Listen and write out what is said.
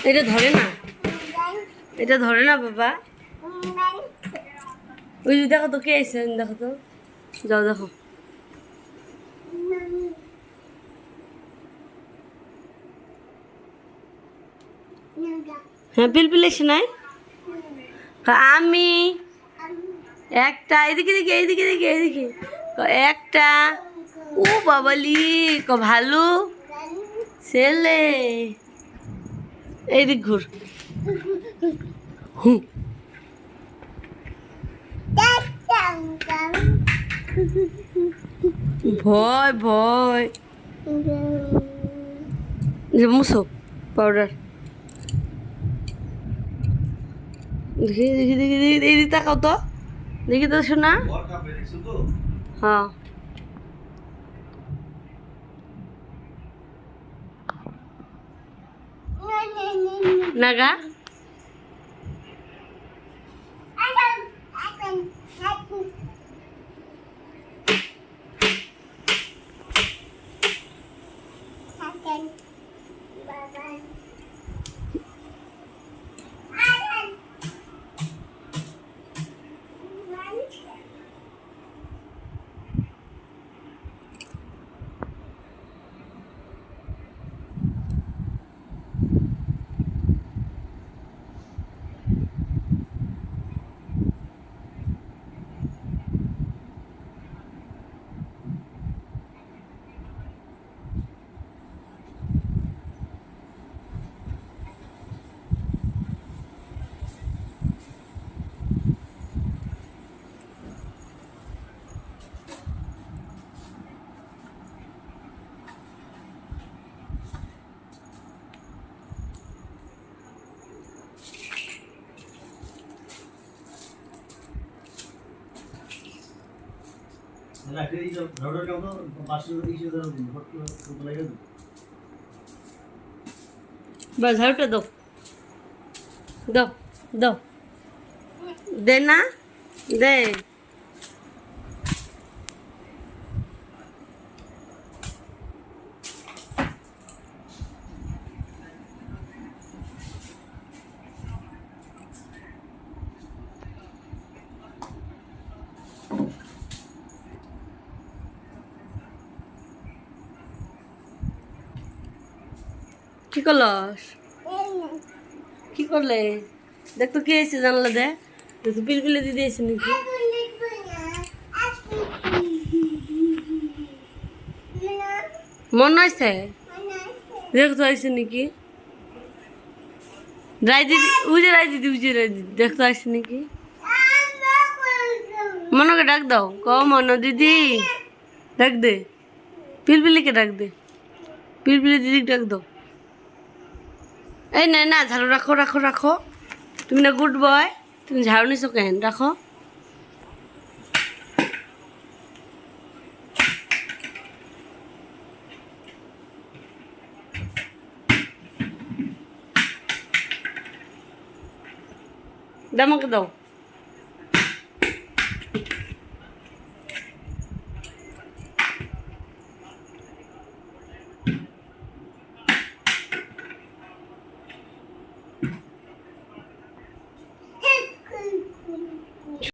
এটা ধরে না, এটা ধরে না বাবা। ওই যে দেখো তো কে আইছে, দেখো তো, যাও দেখো। হ্যাঁ পিলপিল এসে নাই, আমি একটা, এদিকে দিকে এইদিকে দিকে এইদিকে একটা। ও বাবালি ভালো ছেলে, এইদিক ঘুর। হুম ভয় ভয় মুসো পাউডার। দেখি দেখি দেখি দেখি দেখি তাকাও তো, দেখি তো শোনা। হ্যাঁ নাগা বা ঝাড়ুটা দাও, দাও দাও, দে না দে। কি করলস, কি করলে? দেখ তো কে এসে জানলা দে, পিলপিলে দিদি এসে নাকি? মনে আছে দেখ তো আইসে নাকি? রাই দিদি, ওই যে রাই দিদি, ওই যে রাই দিদি, দেখ তো আইসে নাকি? মনকে ডাক দাও, ক মন দিদি ডাক দে, পিলপিলিকে ডাক দে, পিলপিলি দিদিকে ডাক দাও। এই না না ঝাড়ু রাখো রাখো রাখো, তুমি না গুড বয়, তুমি ঝাড়ু নিছো কেন, রাখো। দাও আমাকে দাও।